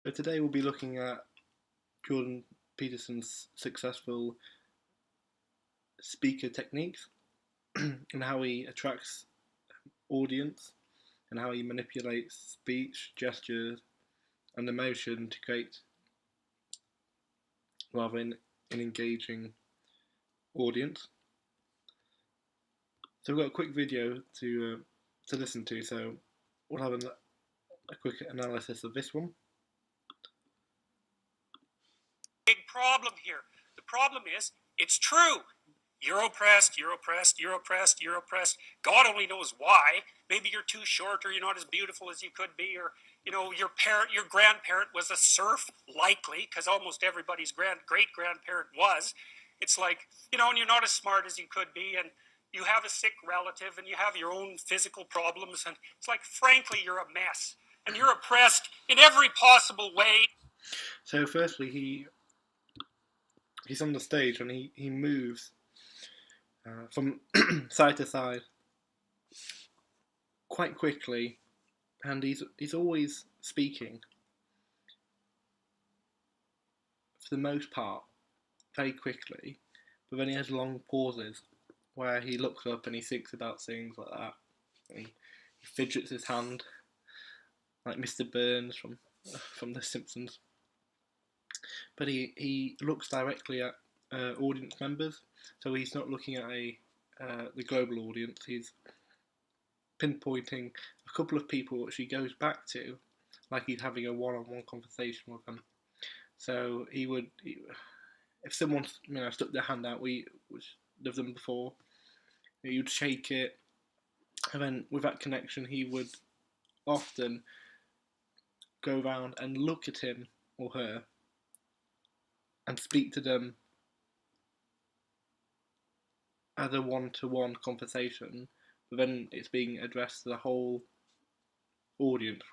So today we'll be looking at Jordan Peterson's successful speaker techniques and how he attracts audience and how he manipulates speech, gestures and emotion to create rather an engaging audience. So we've got a quick video to listen to, so we'll have a quick analysis of this one. Big problem here. The problem is, it's true. You're oppressed, you're oppressed, you're oppressed, you're oppressed. God only knows why. Maybe you're too short, or you're not as beautiful as you could be, or your grandparent was a serf, likely, because almost everybody's great-grandparent was. It's like, and you're not as smart as you could be, and you have a sick relative, and you have your own physical problems, and it's like, frankly, you're a mess, and you're oppressed in every possible way. So firstly, he's on the stage and he moves from side to side quite quickly, and he's always speaking, for the most part, very quickly, but then he has long pauses where he looks up and he thinks about things like that. He fidgets his hand like Mr. Burns from The Simpsons. But he looks directly at audience members, so he's not looking at the global audience. He's pinpointing a couple of people which he goes back to, like he's having a one-on-one conversation with them. So if someone stuck their hand out, which of them before, he would shake it, and then with that connection, he would often go around and look at him or her and speak to them as a one-to-one conversation, but then it's being addressed to the whole audience.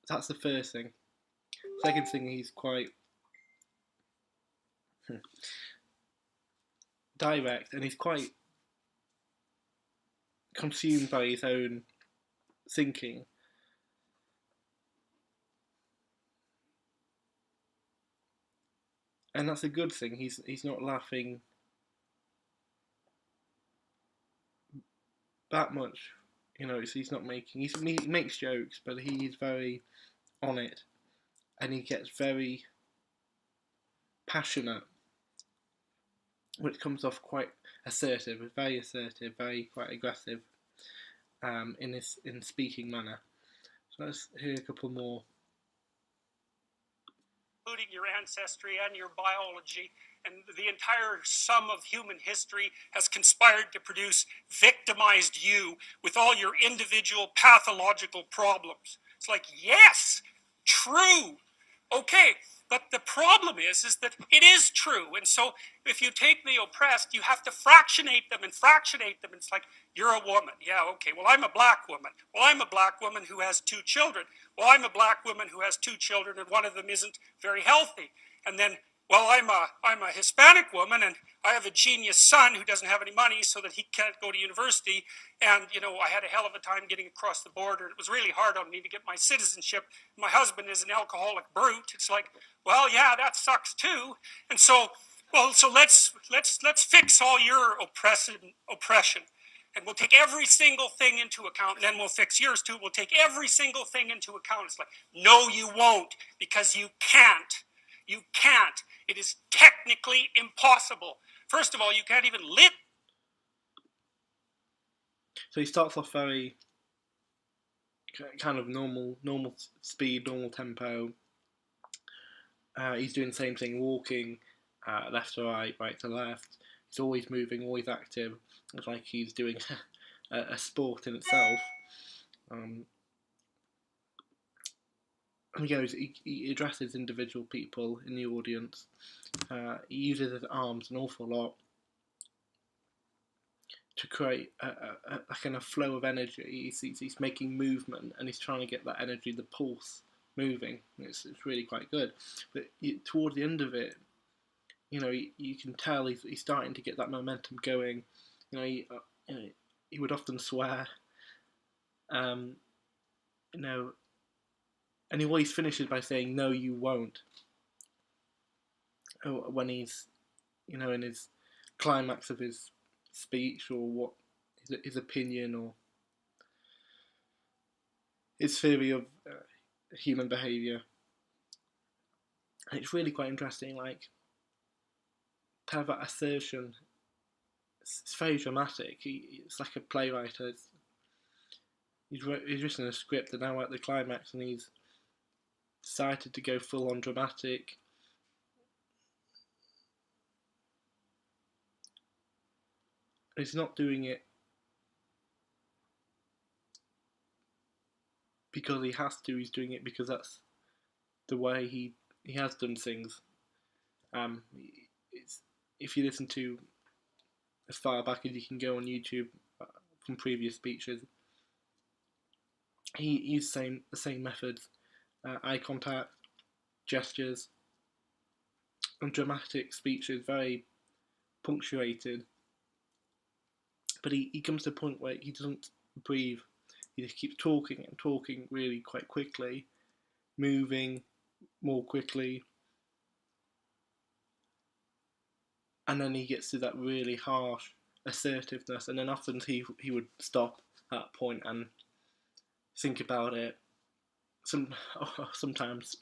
That's the first thing. Second thing, he's quite direct, and he's quite consumed by his own thinking. And that's a good thing. He's not laughing that much. He's not making. He makes jokes, but he's very on it, and he gets very passionate, which comes off quite assertive, very quite aggressive in speaking manner. So let's hear a couple more. Including your ancestry and your biology, and the entire sum of human history has conspired to produce victimized you with all your individual pathological problems. It's like, yes, true. Okay, but the problem is that it is true. And so if you take the oppressed, you have to fractionate them. And it's like, you're a woman. Yeah, okay, well, I'm a black woman. Well, I'm a black woman who has 2 children. Well, I'm a black woman who has 2 children, and one of them isn't very healthy. And then, well, I'm a Hispanic woman, and I have a genius son who doesn't have any money so that he can't go to university. And, I had a hell of a time getting across the border. It was really hard on me to get my citizenship. My husband is an alcoholic brute. It's like, well, yeah, that sucks too. And so let's fix all your oppression. And we'll take every single thing into account, and then we'll fix yours too. We'll take every single thing into account. It's like, no, you won't, because you can't. You can't. It is technically impossible. First of all, you can't even live. So he starts off very kind of normal speed, normal tempo. He's doing the same thing, walking left to right, right to left. He's always moving, always active. It's like he's doing a sport in itself. He addresses individual people in the audience. He uses his arms an awful lot to create a kind of flow of energy. He's making movement, and he's trying to get that energy, the pulse, moving. It's really quite good. But toward the end of it, you can tell he's starting to get that momentum going. He would often swear. And and he always finishes by saying, "No, you won't." When he's, in his climax of his speech, or what his opinion or his theory of human behaviour. And it's really quite interesting, like, to have that assertion. It's very dramatic. It's like a playwright. He's written a script, and now at the climax, and he's decided to go full on dramatic. He's not doing it because he has to. He's doing it because that's the way he has done things. If you listen to as far back as you can go on YouTube from previous speeches, he used the same methods: eye contact, gestures, and dramatic speeches, very punctuated. But he comes to a point where he doesn't breathe. He just keeps talking and talking really quite quickly, moving more quickly, and then he gets to that really harsh assertiveness, and then often he would stop at a point and think about it. Sometimes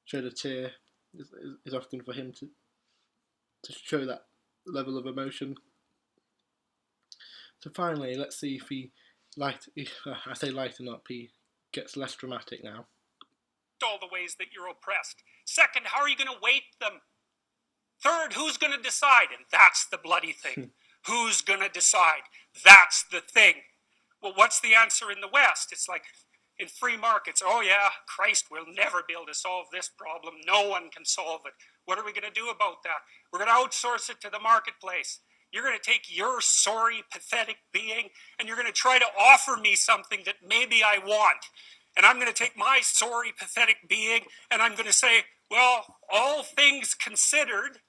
shed a tear is often for him to show that level of emotion. So finally, let's see if I say lighten up, he gets less dramatic now. All the ways that you're oppressed. Second, how are you going to weight them? Third, who's going to decide? And that's the bloody thing. Who's going to decide? That's the thing. Well, what's the answer in the West? It's like in free markets. Oh yeah, Christ, we'll never be able to solve this problem. No one can solve it. What are we going to do about that? We're going to outsource it to the marketplace. You're going to take your sorry, pathetic being, and you're going to try to offer me something that maybe I want. And I'm going to take my sorry, pathetic being, and I'm going to say, well, all things considered,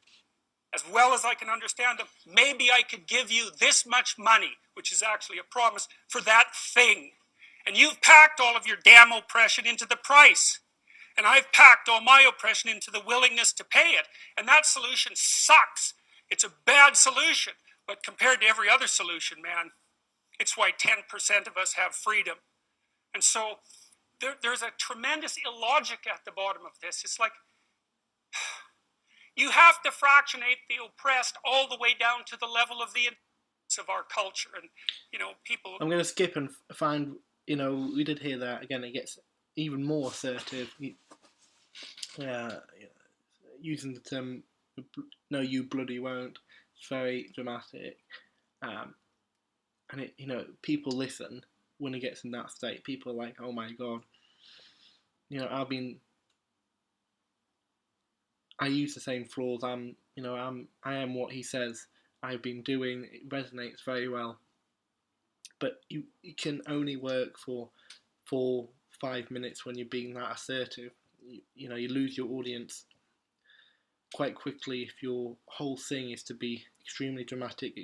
as well as I can understand them, maybe I could give you this much money, which is actually a promise, for that thing. And you've packed all of your damn oppression into the price. And I've packed all my oppression into the willingness to pay it. And that solution sucks. It's a bad solution. But compared to every other solution, man, it's why 10% of us have freedom. And so there's a tremendous illogic at the bottom of this. It's like, you have to fractionate the oppressed all the way down to the level of the of our culture. And, people... I'm going to skip and find, we did hear that. Again, it gets even more assertive. Using the term, no, you bloody won't. It's very dramatic. And people listen when it gets in that state. People are like, oh my God. I use the same flaws. I am what he says I've been doing. It resonates very well. But it can only work for 4-5 minutes when you're being that assertive. You lose your audience quite quickly if your whole thing is to be extremely dramatic.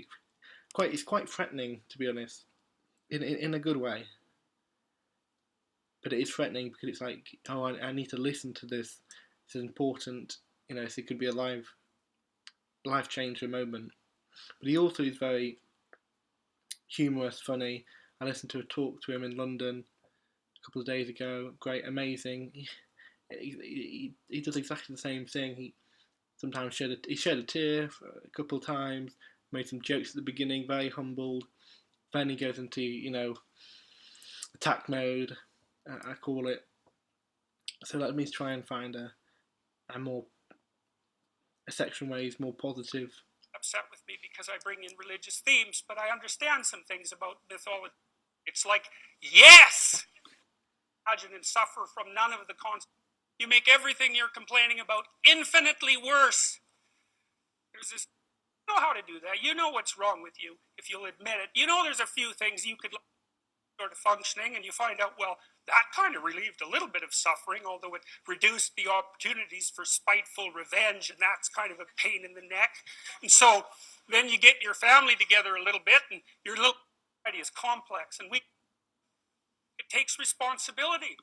It's quite threatening, to be honest, in a good way. But it is threatening because it's like, oh, I need to listen to this. This is important. So it could be a life changer moment. But he also is very humorous, funny. I listened to a talk to him in London a couple of days ago. Great, amazing. He does exactly the same thing. He sometimes shed a tear a couple of times. Made some jokes at the beginning. Very humbled. Then he goes into attack mode. I call it. So let me try and find a section where he's more positive. Upset with me because I bring in religious themes, but I understand some things about mythology. It's like, yes! Imagine and suffer from none of the consequences. You make everything you're complaining about infinitely worse. There's this, you know how to do that. You know what's wrong with you, if you'll admit it. There's a few things you could sort of functioning, and you find out, well, that kind of relieved a little bit of suffering, although it reduced the opportunities for spiteful revenge, and that's kind of a pain in the neck. And so then you get your family together a little bit, and your little society is complex, and it takes responsibility.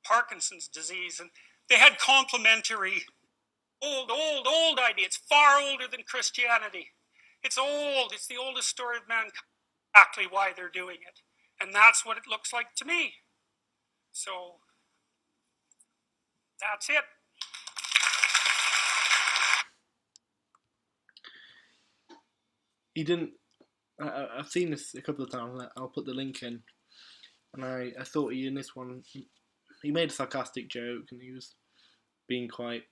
Parkinson's disease, and they had complementary old idea. It's far older than Christianity. It's old. It's the oldest story of mankind. Exactly why they're doing it. And that's what it looks like to me. So, that's it. He didn't... I've seen this a couple of times. I'll put the link in. And I thought in this one, he made a sarcastic joke, and he was being quite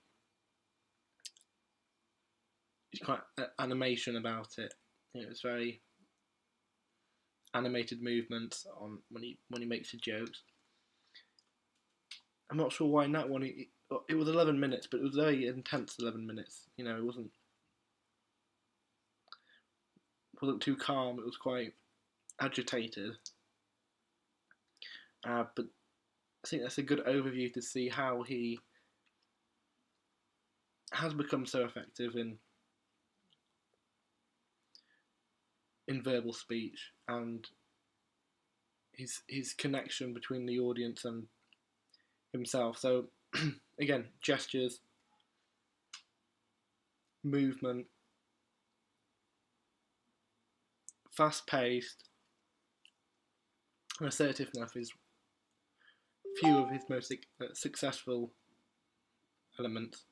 animation about it. It was very animated movements on when he makes the jokes. I'm not sure why in that one it was 11 minutes, but it was very intense 11 minutes. You know, it wasn't too calm. It was quite agitated. But I think that's a good overview to see how he has become so effective in verbal speech, and his connection between the audience and himself. So again, gestures, movement, fast-paced, and assertiveness is few of his most successful elements.